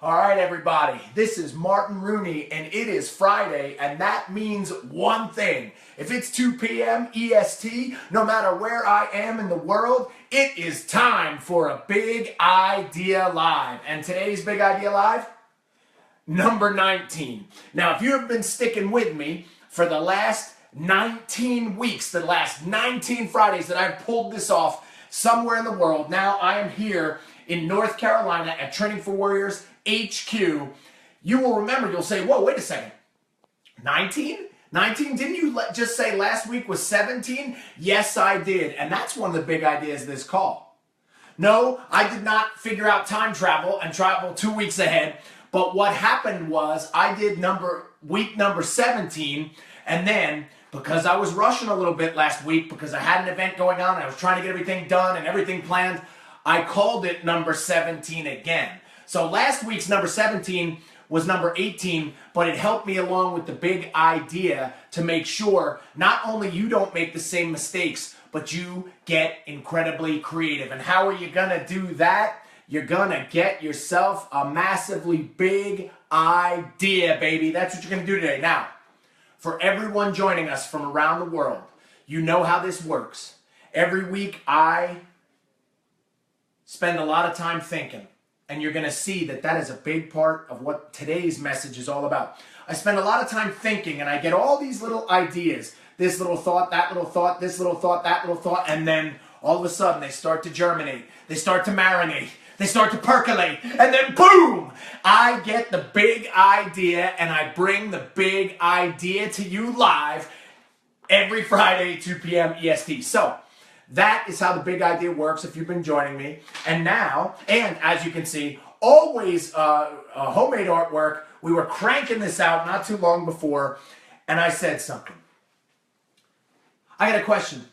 All right, everybody, this is Martin Rooney, and it is Friday, and that means one thing. If it's 2 p.m. EST, no matter where I am in the world, it is time for a Big Idea Live. And today's Big Idea Live? Number 19. Now, if you have been sticking with me for the last 19 weeks, the last 19 Fridays that I've pulled this off somewhere in the world, now I am here in North Carolina at Training for Warriors HQ. You will remember, you'll say, whoa, wait a second. 19? 19? Didn't you just say last week was 17? Yes, I did. And that's one of the big ideas of this call. No, I did not figure out time travel and travel 2 weeks ahead. But what happened was I did week number 17, and then because I was rushing a little bit last week because I had an event going on and I was trying to get everything done and everything planned, I called it number 17 again. So last week's number 17 was number 18, but it helped me along with the big idea to make sure not only you don't make the same mistakes, but you get incredibly creative. And how are you going to do that? You're going to get yourself a massively big idea, baby. That's what you're going to do today. Now, for everyone joining us from around the world, you know how this works. Every week I spend a lot of time thinking, and you're going to see that that is a big part of what today's message is all about. I spend a lot of time thinking, and I get all these little ideas. This little thought, that little thought, this little thought, that little thought, and then all of a sudden they start to germinate. They start to marinate. They start to percolate, and then boom, I get the big idea, and I bring the big idea to you live every Friday, 2 p.m. EST. So that is how the big idea works if you've been joining me. And now, and as you can see, always homemade artwork. We were cranking this out not too long before, and I said something. I got a question.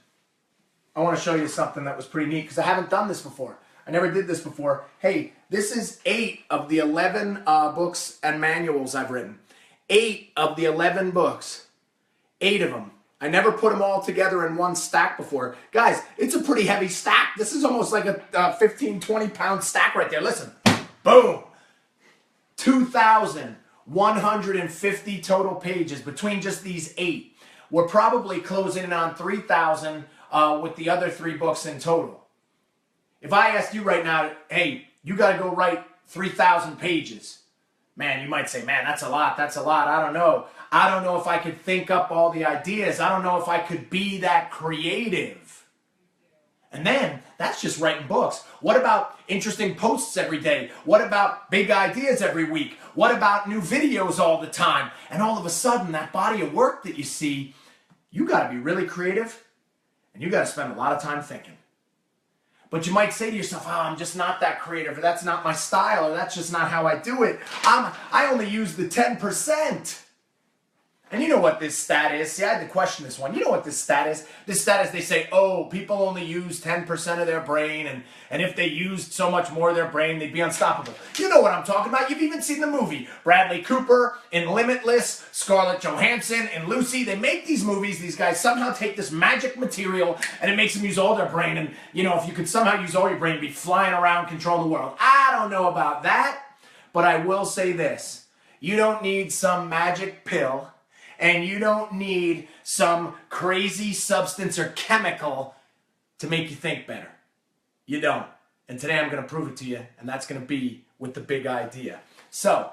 I want to show you something that was pretty neat because I haven't done this before. I never did this before. Hey, this is 8 of the 11 books and manuals I've written. 8 of the 11 books. 8 of them. I never put them all together in one stack before. Guys, it's a pretty heavy stack. This is almost like a 15, 20-pound stack right there. Listen. Boom. 2,150 total pages between just these 8. We're probably closing in on 3,000 with the other 3 books in total. If I asked you right now, hey, you got to go write 3,000 pages. Man, you might say, man, that's a lot. That's a lot. I don't know. I don't know if I could think up all the ideas. I don't know if I could be that creative. And then that's just writing books. What about interesting posts every day? What about big ideas every week? What about new videos all the time? And all of a sudden, that body of work that you see, you got to be really creative, and you got to spend a lot of time thinking. But you might say to yourself, oh, I'm just not that creative, or that's not my style, or that's just not how I do it. I only use the 10%. And you know what this stat is. See, I had to question this one. You know what this stat is? This stat is they say, oh, people only use 10% of their brain, and if they used so much more of their brain, they'd be unstoppable. You know what I'm talking about. You've even seen the movie. Bradley Cooper in Limitless, Scarlett Johansson in Lucy. They make these movies. These guys somehow take this magic material, and it makes them use all their brain. And, you know, if you could somehow use all your brain, you'd be flying around controlling the world. I don't know about that, but I will say this. You don't need some magic pill, and you don't need some crazy substance or chemical to make you think better. You don't. And today I'm going to prove it to you, and that's going to be with the big idea. So,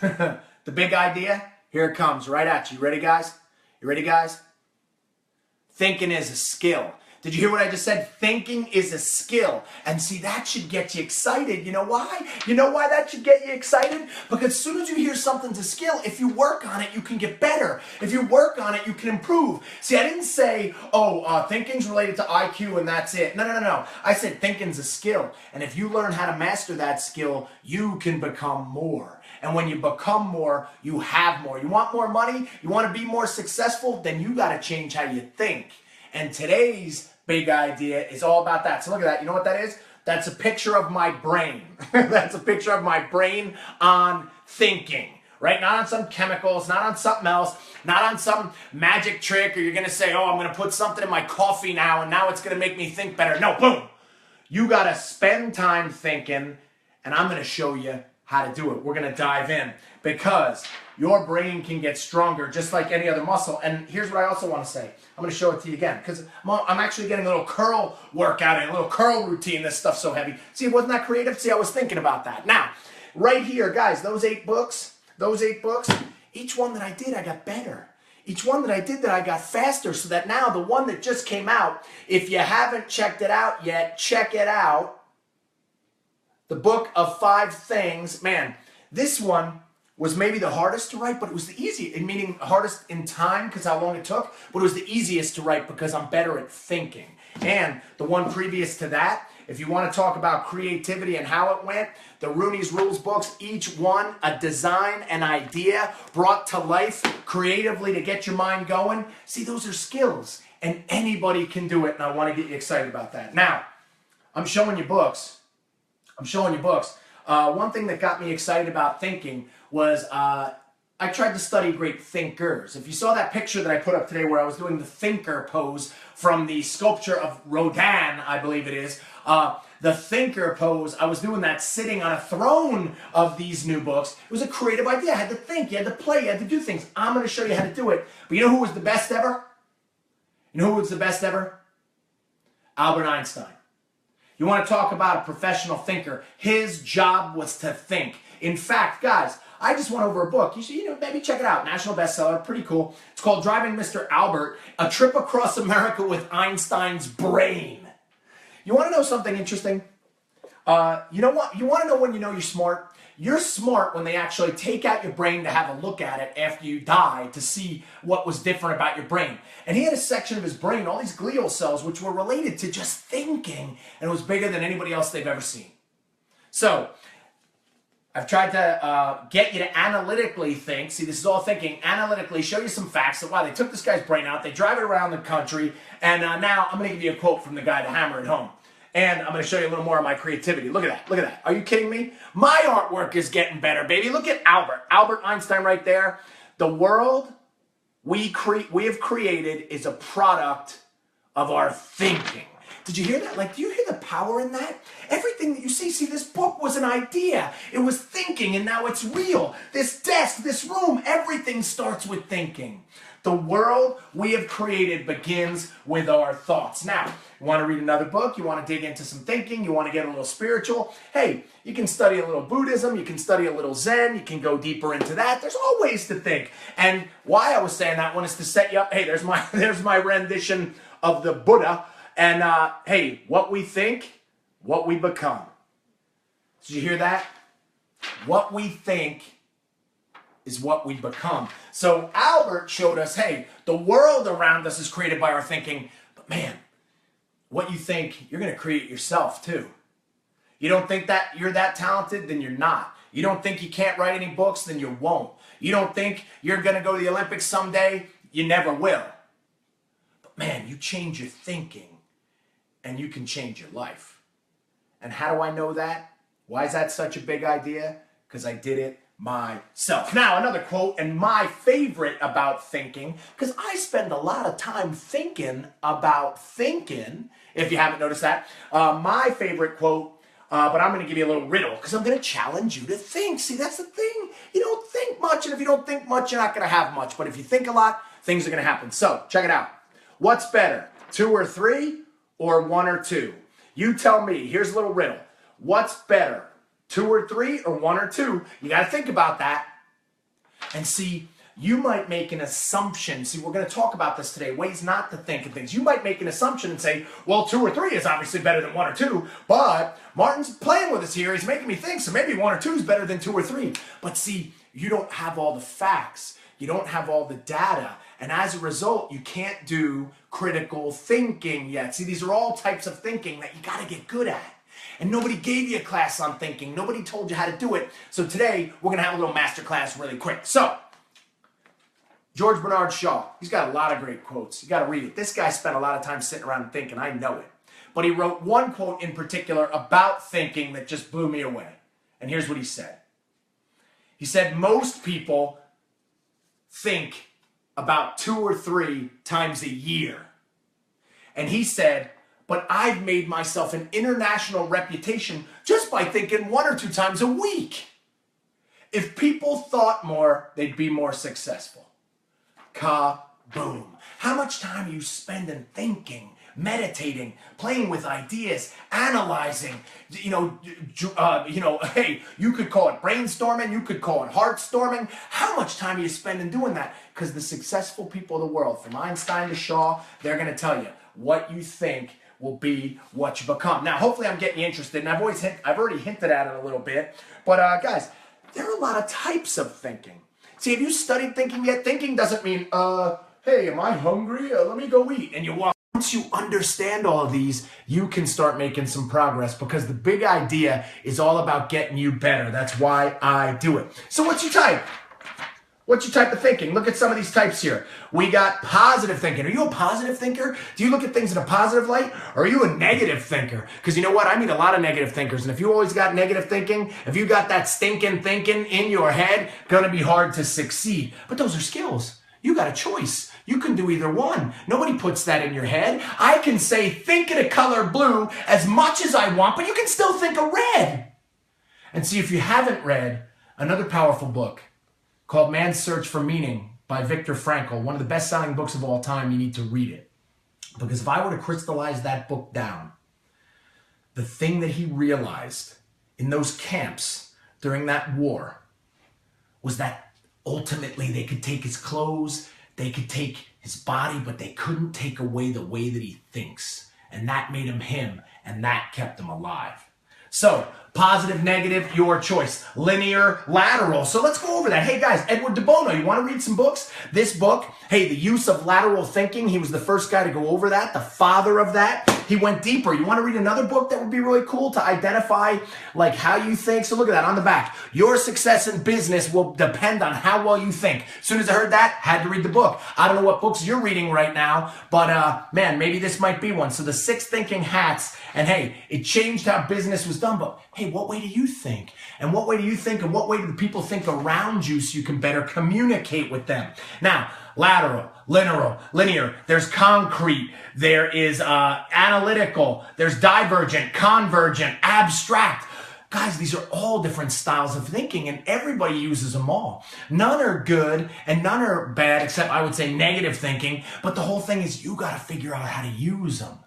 the big idea, here it comes right at you. Ready, guys? You ready, guys? Thinking is a skill. Did you hear what I just said? Thinking is a skill. And see, that should get you excited. You know why? You know why that should get you excited? Because as soon as you hear something's a skill, if you work on it, you can get better. If you work on it, you can improve. See, I didn't say, thinking's related to IQ and that's it. No. I said thinking's a skill. And if you learn how to master that skill, you can become more. And when you become more, you have more. You want more money? You want to be more successful? Then you got to change how you think. And today's big idea is all about that. So look at that. You know what that is? That's a picture of my brain. That's a picture of my brain on thinking, right? Not on some chemicals, not on something else, not on some magic trick, or you're going to say, oh, I'm going to put something in my coffee now, and now it's going to make me think better. No, boom. You got to spend time thinking, and I'm going to show you how to do it. We're going to dive in because your brain can get stronger just like any other muscle. And here's what I also want to say. I'm going to show it to you again because I'm actually getting a little curl workout in, a little curl routine. This stuff's so heavy. See, wasn't that creative? See, I was thinking about that. Now, right here, guys, those eight books, each one that I did, I got better. Each one that I did that I got faster, so that now the one that just came out, if you haven't checked it out yet, check it out. The Book of 5 Things. Man, this one was maybe the hardest to write, but it was the easiest, meaning hardest in time because how long it took, but it was the easiest to write because I'm better at thinking. And the one previous to that, if you want to talk about creativity and how it went, the Rooney's Rules books, each one a design, an idea brought to life creatively to get your mind going. See, those are skills, and anybody can do it, and I want to get you excited about that. Now, I'm showing you books. One thing that got me excited about thinking was I tried to study great thinkers. If you saw that picture that I put up today where I was doing the thinker pose from the sculpture of Rodin, I believe it is, the thinker pose, I was doing that sitting on a throne of these new books. It was a creative idea. I had to think, you had to play, you had to do things. I'm going to show you how to do it. But you know who was the best ever? You know who was the best ever? Albert Einstein. You want to talk about a professional thinker. His job was to think. In fact, guys, I just went over a book. You should, maybe check it out. National bestseller, pretty cool. It's called Driving Mr. Albert, A Trip Across America with Einstein's Brain. You want to know something interesting? You know what? You want to know when you know you're smart? You're smart when they actually take out your brain to have a look at it after you die to see what was different about your brain. And he had a section of his brain, all these glial cells, which were related to just thinking, and it was bigger than anybody else they've ever seen. So, I've tried to get you to analytically think. See, this is all thinking. Analytically, show you some facts that, wow, they took this guy's brain out, they drive it around the country, and now I'm going to give you a quote from the guy to hammer it home. And I'm going to show you a little more of my creativity. Look at that. Look at that. Are you kidding me? My artwork is getting better, baby. Look at Albert Einstein right there. The world we have created is a product of our thinking. Did you hear that? Like, do you hear the power in that? Everything that you see, this book was an idea. It was thinking, and now it's real. This desk, this room, everything starts with thinking. The world we have created begins with our thoughts. Now, you want to read another book? You want to dig into some thinking? You want to get a little spiritual? Hey, you can study a little Buddhism. You can study a little Zen. You can go deeper into that. There's all ways to think. And why I was saying that one is to set you up. Hey, there's my rendition of the Buddha. And hey, what we think, what we become. Did you hear that? What we think is what we become. So Albert showed us, hey, the world around us is created by our thinking, but man, what you think, you're going to create yourself too. You don't think that you're that talented, then you're not. You don't think you can't write any books, then you won't. You don't think you're going to go to the Olympics someday, you never will. But man, you change your thinking and you can change your life. And how do I know that? Why is that such a big idea? Because I did it myself. Now, another quote, and my favorite about thinking, because I spend a lot of time thinking about thinking, if you haven't noticed that. My favorite quote, but I'm going to give you a little riddle, because I'm going to challenge you to think. See, that's the thing. You don't think much, and if you don't think much, you're not going to have much. But if you think a lot, things are going to happen. So, check it out. What's better, 2 or 3, or 1 or 2? You tell me. Here's a little riddle. What's better, 2 or 3, or 1 or 2? You got to think about that. And see, you might make an assumption. See, we're going to talk about this today, ways not to think of things. You might make an assumption and say, well, 2 or 3 is obviously better than 1 or 2, but Martin's playing with us here. He's making me think, so maybe 1 or 2 is better than 2 or 3. But see, you don't have all the facts. You don't have all the data. And as a result, you can't do critical thinking yet. See, these are all types of thinking that you got to get good at. And nobody gave you a class on thinking. Nobody told you how to do it. So today, we're going to have a little master class really quick. So, George Bernard Shaw, he's got a lot of great quotes. You got to read it. This guy spent a lot of time sitting around and thinking. I know it. But he wrote one quote in particular about thinking that just blew me away. And here's what he said. He said, most people think about 2 or 3 times a year. And he said, but I've made myself an international reputation just by thinking 1 or 2 times a week. If people thought more, they'd be more successful. Kaboom. How much time are you spending thinking, meditating, playing with ideas, analyzing, hey, you could call it brainstorming, you could call it heartstorming. How much time are you spending doing that? Because the successful people of the world, from Einstein to Shaw, they're going to tell you what you think will be what you become. Now, hopefully I'm getting you interested, and I've already hinted at it a little bit, but guys, there are a lot of types of thinking. See, have you studied thinking yet? Thinking doesn't mean, hey, am I hungry? Let me go eat. And you walk. Once you understand all of these, you can start making some progress, because the big idea is all about getting you better. That's why I do it. So what's your type? What's your type of thinking? Look at some of these types here. We got positive thinking. Are you a positive thinker? Do you look at things in a positive light? Or are you a negative thinker? Because you know what? I meet a lot of negative thinkers. And if you always got negative thinking, if you got that stinking thinking in your head, gonna be hard to succeed. But those are skills. You got a choice. You can do either one. Nobody puts that in your head. I can say, think of the color blue as much as I want, but you can still think of red. And see, if you haven't read another powerful book called Man's Search for Meaning by Viktor Frankl, one of the best-selling books of all time, you need to read it. Because if I were to crystallize that book down, the thing that he realized in those camps during that war was that ultimately they could take his clothes, they could take his body, but they couldn't take away the way that he thinks. And that made him him, and that kept him alive. So, positive, negative, your choice. Linear, lateral. So let's go over that. Hey guys, Edward de Bono, you want to read some books? This book, hey, The Use of Lateral Thinking, he was the first guy to go over that, the father of that. He went deeper. You want to read another book that would be really cool to identify like how you think? So look at that on the back. Your success in business will depend on how well you think. As soon as I heard that, had to read the book. I don't know what books you're reading right now, but man, maybe this might be one. So the 6 thinking hats, and hey, it changed how business was done, but hey, what way do you think? And what way do you think, and what way do the people think around you so you can better communicate with them? Now, lateral, linear, there's concrete, there is analytical, there's divergent, convergent, abstract. Guys, these are all different styles of thinking, and everybody uses them all. None are good and none are bad, except I would say negative thinking, but the whole thing is you got to figure out how to use them.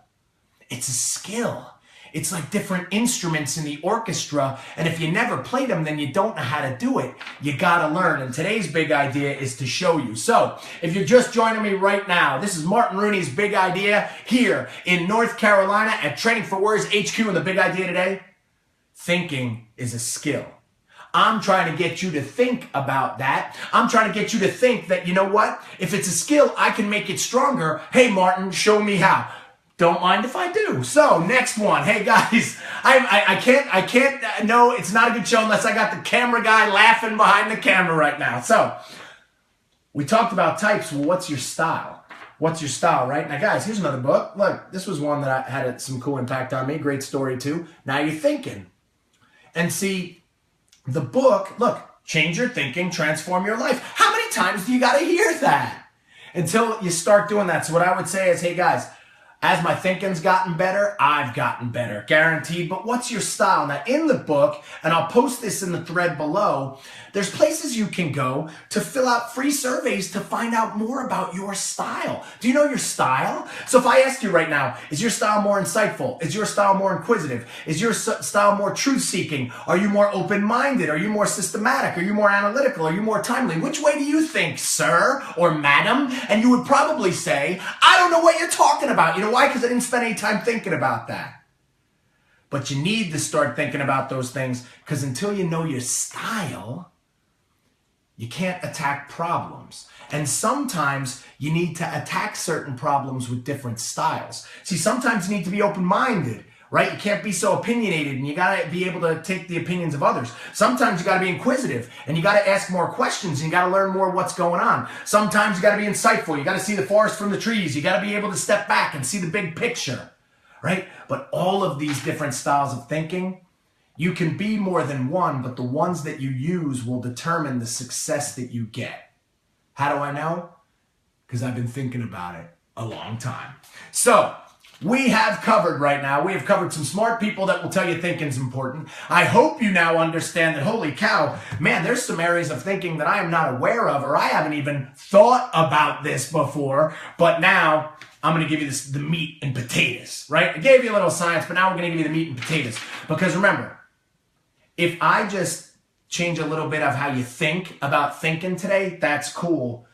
It's a skill. It's like different instruments in the orchestra, and if you never played them, then you don't know how to do it. You gotta learn, and today's big idea is to show you. So, if you're just joining me right now, this is Martin Rooney's Big Idea here in North Carolina at Training for Warriors HQ, and the big idea today, thinking is a skill. I'm trying to get you to think about that. I'm trying to get you to think that, you know what? If it's a skill, I can make it stronger. Hey, Martin, show me how. Don't mind if I do. So, next one. Hey, guys, I can't, no, it's not a good show unless I got the camera guy laughing behind the camera right now. So, we talked about types. Well, what's your style? What's your style, right? Now, guys, here's another book. Look, this was one that had some cool impact on me. Great story, too. Now you're thinking. And see, the book, look, change your thinking, transform your life. How many times do you got to hear that? Until you start doing that. So what I would say is, hey, guys, as my thinking's gotten better, I've gotten better, guaranteed. But what's your style? Now, in the book, and I'll post this in the thread below, there's places you can go to fill out free surveys to find out more about your style. Do you know your style? So if I ask you right now, is your style more insightful? Is your style more inquisitive? Is your style more truth-seeking? Are you more open-minded? Are you more systematic? Are you more analytical? Are you more timely? Which way do you think, sir or madam? And you would probably say, I don't know what you're talking about. You know why? Because I didn't spend any time thinking about that. But you need to start thinking about those things, because until you know your style, you can't attack problems. And sometimes you need to attack certain problems with different styles. See, sometimes you need to be open-minded, right? You can't be so opinionated, and you got to be able to take the opinions of others. Sometimes you got to be inquisitive, and you got to ask more questions, and you got to learn more what's going on. Sometimes you got to be insightful. You got to see the forest from the trees. You got to be able to step back and see the big picture, right? But all of these different styles of thinking, you can be more than one, but the ones that you use will determine the success that you get. How do I know? Because I've been thinking about it a long time. So, we have covered right now. We have covered some smart people that will tell you thinking's important. I hope you now understand that, holy cow, man, there's some areas of thinking that I am not aware of, or I haven't even thought about this before. But now I'm going to give you the meat and potatoes, right? I gave you a little science, but now we're going to give you the meat and potatoes. Because remember, if I just change a little bit of how you think about thinking today, that's cool.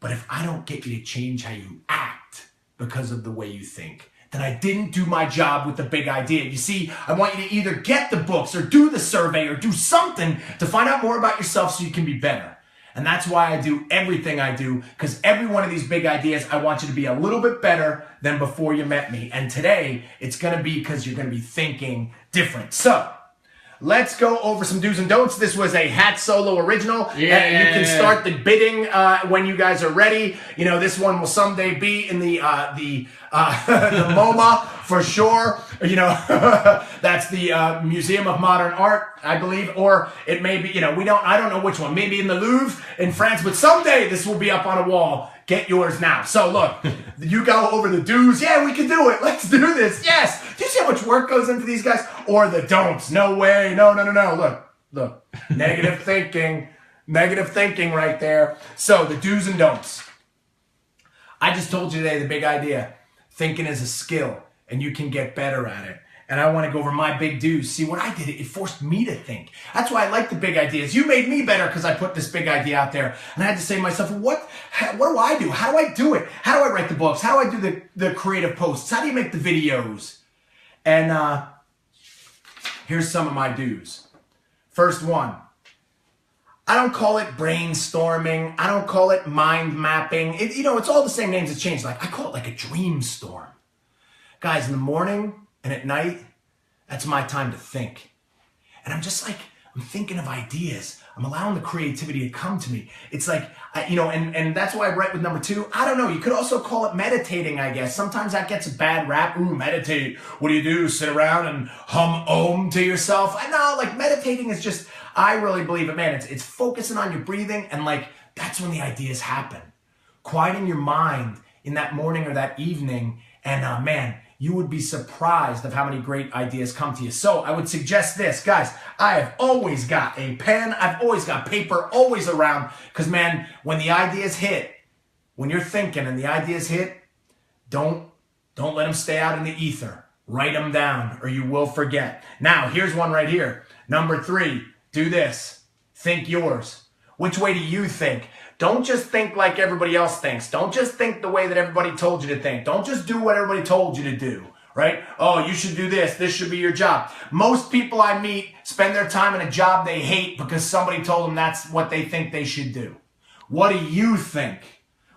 But if I don't get you to change how you act because of the way you think, then I didn't do my job with the big idea. You see, I want you to either get the books or do the survey or do something to find out more about yourself so you can be better. And that's why I do everything I do, because every one of these big ideas, I want you to be a little bit better than before you met me. And today, it's going to be because you're going to be thinking different. So, let's go over some do's and don'ts. This was a Hat Solo original. Yeah. You can start the bidding when you guys are ready. You know, this one will someday be in the MoMA for sure. You know, that's the Museum of Modern Art, I believe. Or it may be, you know, I don't know which one. Maybe in the Louvre in France. But someday this will be up on a wall. Get yours now. So look, you go over the do's. Yeah, we can do it. Let's do this. Yes. Do you see how much work goes into these guys? Or the don'ts. No way. No. Look. Negative thinking. Negative thinking right there. So the do's and don'ts. I just told you today the big idea. Thinking is a skill, and you can get better at it. And I want to go over my big do's. See, what I did, it forced me to think. That's why I like the big ideas. You made me better because I put this big idea out there. And I had to say to myself, what do I do? How do I do it? How do I write the books? How do I do the creative posts? How do you make the videos? And here's some of my do's. First one, I don't call it brainstorming. I don't call it mind mapping. It's all the same names. It's changed. Like I call it like a dream storm. Guys, in the morning and at night, that's my time to think. And I'm thinking of ideas. I'm allowing the creativity to come to me. It's like, and that's why I write with number 2. I don't know. You could also call it meditating, I guess. Sometimes that gets a bad rap. Ooh, meditate. What do? Sit around and hum om to yourself? I know, like meditating is just, I really believe it, man. It's focusing on your breathing, and like, that's when the ideas happen. Quieting your mind in that morning or that evening, and man, you would be surprised of how many great ideas come to you. So I would suggest this, guys. I have always got a pen. I've always got paper, always around. Because, man, when the ideas hit, when you're thinking and the ideas hit, don't let them stay out in the ether. Write them down or you will forget. Now, here's one right here. Number 3, do this. Think yours. Which way do you think? Don't just think like everybody else thinks. Don't just think the way that everybody told you to think. Don't just do what everybody told you to do, right? Oh, you should do this. This should be your job. Most people I meet spend their time in a job they hate because somebody told them that's what they think they should do. What do you think?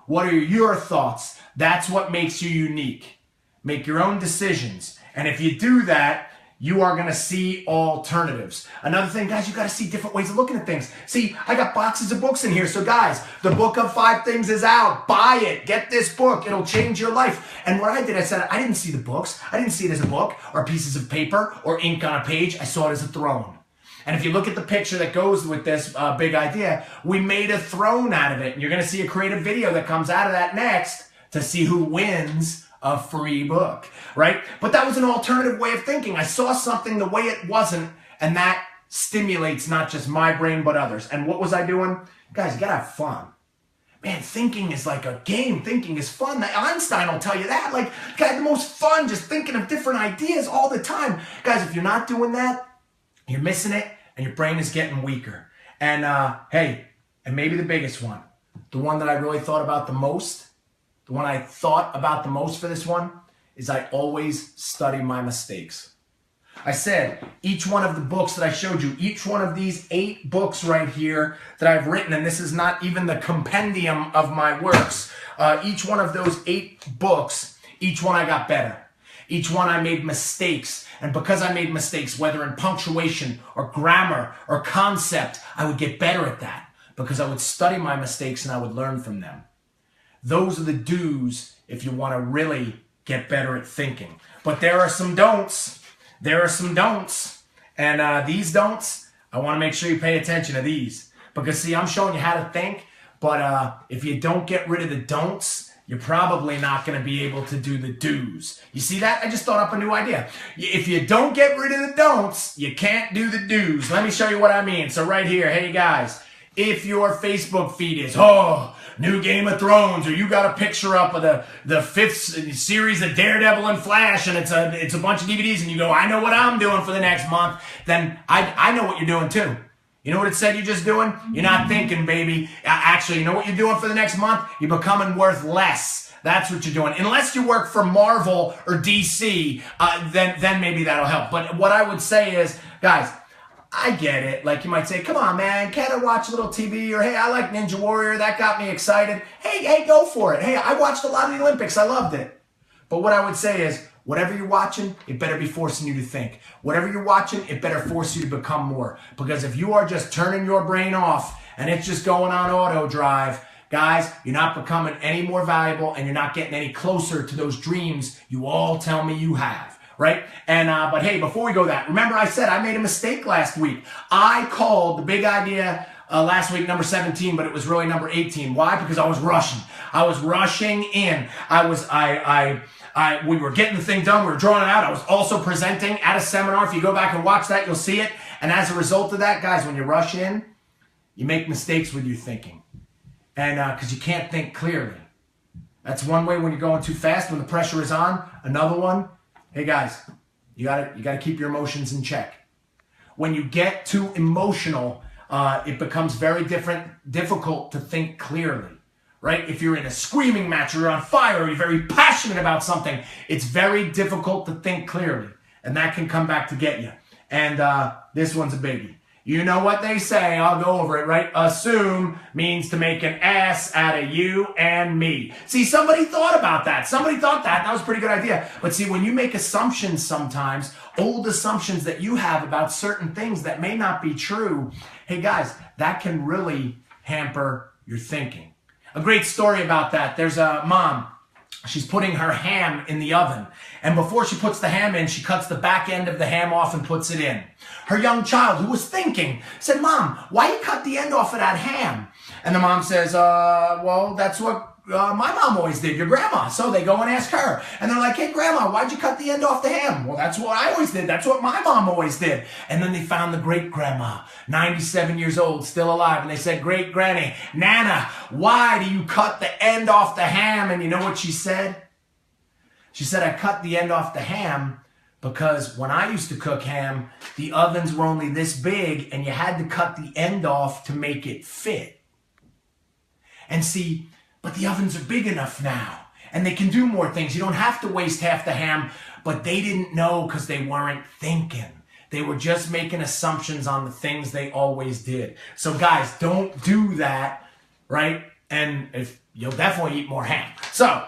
What are your thoughts? That's what makes you unique. Make your own decisions. And if you do that, you are going to see alternatives. Another thing, guys, you got to see different ways of looking at things. See, I got boxes of books in here. So, guys, the book of 5 things is out. Buy it. Get this book. It'll change your life. And what I did, I said, I didn't see the books. I didn't see it as a book or pieces of paper or ink on a page. I saw it as a throne. And if you look at the picture that goes with this big idea, we made a throne out of it. And you're going to see a creative video that comes out of that next to see who wins a free book, right? But that was an alternative way of thinking. I saw something the way it wasn't, and that stimulates not just my brain, but others. And what was I doing? Guys, you gotta have fun. Man, thinking is like a game. Thinking is fun. Einstein will tell you that. Like, guys, the most fun just thinking of different ideas all the time. Guys, if you're not doing that, you're missing it, and your brain is getting weaker. And hey, and maybe the biggest one, the one that I really thought about the most, the one I thought about the most for this one is I always study my mistakes. I said each one of the books that I showed you, each one of these 8 books right here that I've written, and this is not even the compendium of my works, each one of those 8 books, each one I got better. Each one I made mistakes, and because I made mistakes, whether in punctuation or grammar or concept, I would get better at that because I would study my mistakes and I would learn from them. Those are the do's if you want to really get better at thinking. But there are some don'ts. There are some don'ts. And these don'ts, I want to make sure you pay attention to these. Because, see, I'm showing you how to think. But if you don't get rid of the don'ts, you're probably not going to be able to do the do's. You see that? I just thought up a new idea. If you don't get rid of the don'ts, you can't do the do's. Let me show you what I mean. So right here, hey guys, if your Facebook feed is, new Game of Thrones, or you got a picture up of the fifth series of Daredevil and Flash, and it's a bunch of DVDs, and you go, I know what I'm doing for the next month, then I know what you're doing too. You know what it said you're just doing? You're not thinking, baby. Actually, you know what you're doing for the next month? You're becoming worth less. That's what you're doing. Unless you work for Marvel or DC, then maybe that'll help. But what I would say is, guys, I get it. Like you might say, come on, man, can't I watch a little TV? Or, hey, I like Ninja Warrior. That got me excited. Hey, go for it. Hey, I watched a lot of the Olympics. I loved it. But what I would say is, whatever you're watching, it better be forcing you to think. Whatever you're watching, it better force you to become more. Because if you are just turning your brain off and it's just going on auto drive, guys, you're not becoming any more valuable and you're not getting any closer to those dreams you all tell me you have. Right? And, but hey, before we go that, remember I said I made a mistake last week. I called the big idea last week number 17, but it was really number 18. Why? Because I was rushing. I was rushing in. We were getting the thing done. We were drawing it out. I was also presenting at a seminar. If you go back and watch that, you'll see it. And as a result of that, guys, when you rush in, you make mistakes with your thinking. And because you can't think clearly. That's one way when you're going too fast, when the pressure is on. Another one, hey guys, you gotta keep your emotions in check. When you get too emotional, it becomes very difficult to think clearly, right? If you're in a screaming match or you're on fire or you're very passionate about something, it's very difficult to think clearly, and that can come back to get you. And this one's a biggie. You know what they say, I'll go over it, right? Assume means to make an ass out of you and me. See, somebody thought about that. Somebody thought that was a pretty good idea. But see, when you make assumptions sometimes, old assumptions that you have about certain things that may not be true, hey guys, that can really hamper your thinking. A great story about that. There's a mom. She's putting her ham in the oven. And before she puts the ham in, she cuts the back end of the ham off and puts it in. Her young child, who was thinking, said, Mom, why you cut the end off of that ham? And the mom says, well, that's what my mom always did, your grandma. So they go and ask her. And they're like, hey, Grandma, why'd you cut the end off the ham? Well, that's what I always did. That's what my mom always did. And then they found the great-grandma, 97 years old, still alive. And they said, Great-granny, Nana, why do you cut the end off the ham? And you know what she said? She said, I cut the end off the ham because when I used to cook ham, the ovens were only this big and you had to cut the end off to make it fit. And see, but the ovens are big enough now and they can do more things. You don't have to waste half the ham, but they didn't know because they weren't thinking. They were just making assumptions on the things they always did. So guys, don't do that, right? And if you'll definitely eat more ham. So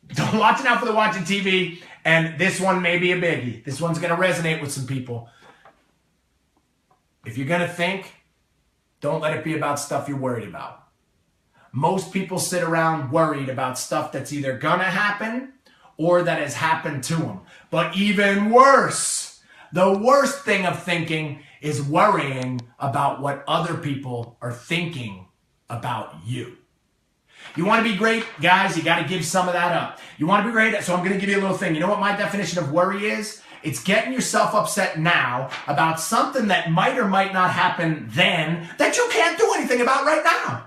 don't watch it out for the watching TV. And this one may be a biggie. This one's going to resonate with some people. If you're going to think, don't let it be about stuff you're worried about. Most people sit around worried about stuff that's either gonna happen or that has happened to them. But even worse, the worst thing of thinking is worrying about what other people are thinking about you. You want to be great, guys, you got to give some of that up. You want to be great, so I'm going to give you a little thing. You know what my definition of worry is? It's getting yourself upset now about something that might or might not happen then that you can't do anything about right now.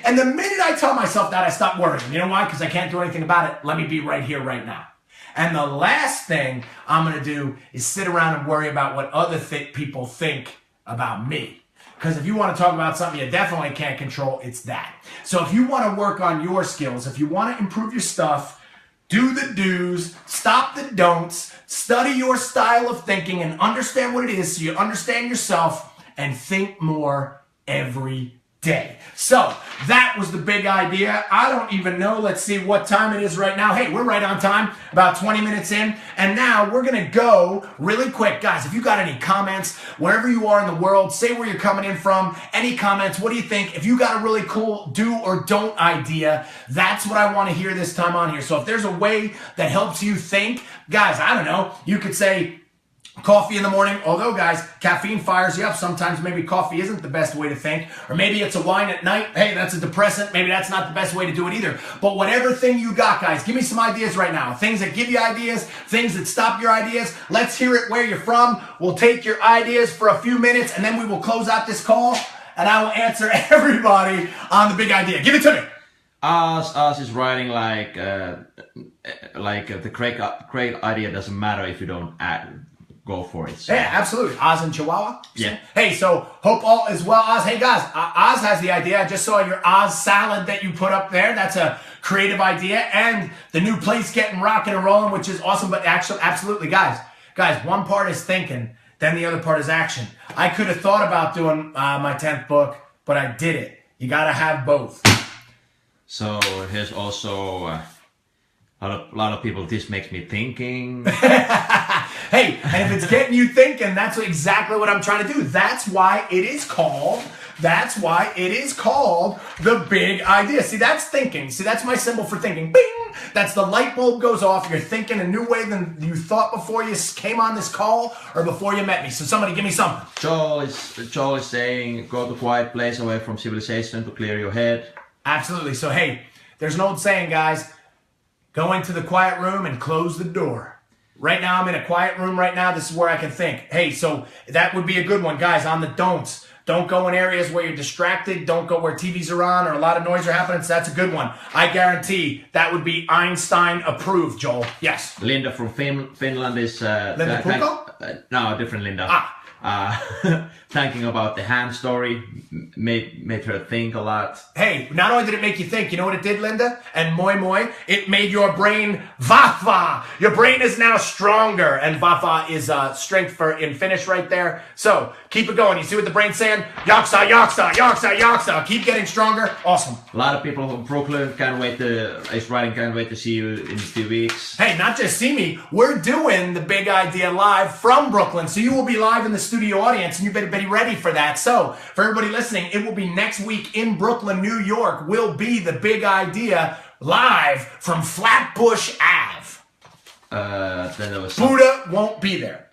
And the minute I tell myself that, I stop worrying. You know why? Because I can't do anything about it. Let me be right here, right now. And the last thing I'm going to do is sit around and worry about what other people think about me. Because if you want to talk about something you definitely can't control, it's that. So if you want to work on your skills, if you want to improve your stuff, do the do's, stop the don'ts, study your style of thinking and understand what it is so you understand yourself and think more every day. So that was the big idea. I don't even know. Let's see what time it is right now. Hey, we're right on time, about 20 minutes in. And now we're going to go really quick. Guys, if you got any comments, wherever you are in the world, say where you're coming in from. Any comments? What do you think? If you got a really cool do or don't idea, that's what I want to hear this time on here. So if there's a way that helps you think, guys, I don't know, you could say, Coffee in the morning, although guys, caffeine fires you up. Sometimes maybe coffee isn't the best way to think, or maybe it's a wine at night. Hey, that's a depressant. Maybe that's not the best way to do it either. But whatever thing you got, guys, give me some ideas right now. Things that give you ideas, things that stop your ideas. Let's hear it where you're from. We'll take your ideas for a few minutes, and then we will close out this call, and I will answer everybody on the big idea. Give it to me. Us is writing like the great idea doesn't matter if you don't go for it. So. Yeah, absolutely. Oz and Chihuahua? Yeah. Hey, so hope all is well, Oz. Hey, guys, Oz has the idea. I just saw your Oz salad that you put up there. That's a creative idea. And the new place getting rocking and rolling, which is awesome. But actually, absolutely, guys, one part is thinking, then the other part is action. I could have thought about doing my 10th book, but I did it. You got to have both. So here's also a lot of people, this makes me thinking. Hey, and if it's getting you thinking, that's exactly what I'm trying to do. That's why it is called the big idea. See, that's thinking. See, that's my symbol for thinking. Bing! That's the light bulb goes off. You're thinking a new way than you thought before you came on this call or before you met me. So somebody give me something. Joel is saying, go to a quiet place away from civilization to clear your head. Absolutely. So, hey, there's an old saying, guys. Go into the quiet room and close the door. Right now, I'm in a quiet room right now. This is where I can think. Hey, so that would be a good one, guys, on the don'ts. Don't go in areas where you're distracted. Don't go where TVs are on or a lot of noise are happening. So that's a good one. I guarantee that would be Einstein approved, Joel. Yes. Linda from Finland is... Linda Puko? No, different Linda. Thinking about the ham story made her think a lot. Hey, not only did it make you think, you know what it did, Linda? And moi moi, it made your brain vafa. Your brain is now stronger, and vafa is strength in Finnish right there. So keep it going. You see what the brain's saying? Yaksa, yaksa, yaksa, yaksa. Keep getting stronger. Awesome. A lot of people from Brooklyn can't wait to see you in a few weeks. Hey, not just see me. We're doing the big idea live from Brooklyn, so you will be live in the studio audience, and you better be ready for that. So, for everybody listening, it will be next week in Brooklyn, New York, will be the big idea live from Flatbush Ave. Then there was Buddha won't be there.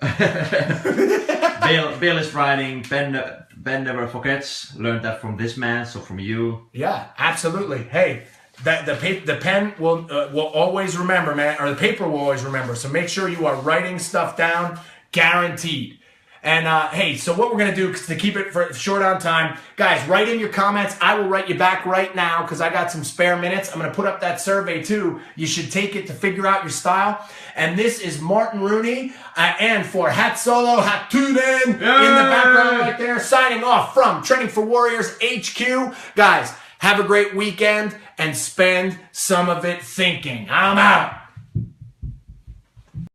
Bill is writing, Ben never forgets. Learned that from this man, so from you. Yeah, absolutely. Hey, the pen will always remember, man, or the paper will always remember. So make sure you are writing stuff down, guaranteed. And hey, so what we're going to do to keep it short on time, guys, write in your comments. I will write you back right now because I got some spare minutes. I'm going to put up that survey too. You should take it to figure out your style. And this is Martin Rooney and for Hat Solo Hatunen in the background right there, signing off from Training for Warriors HQ. Guys, have a great weekend and spend some of it thinking. I'm out.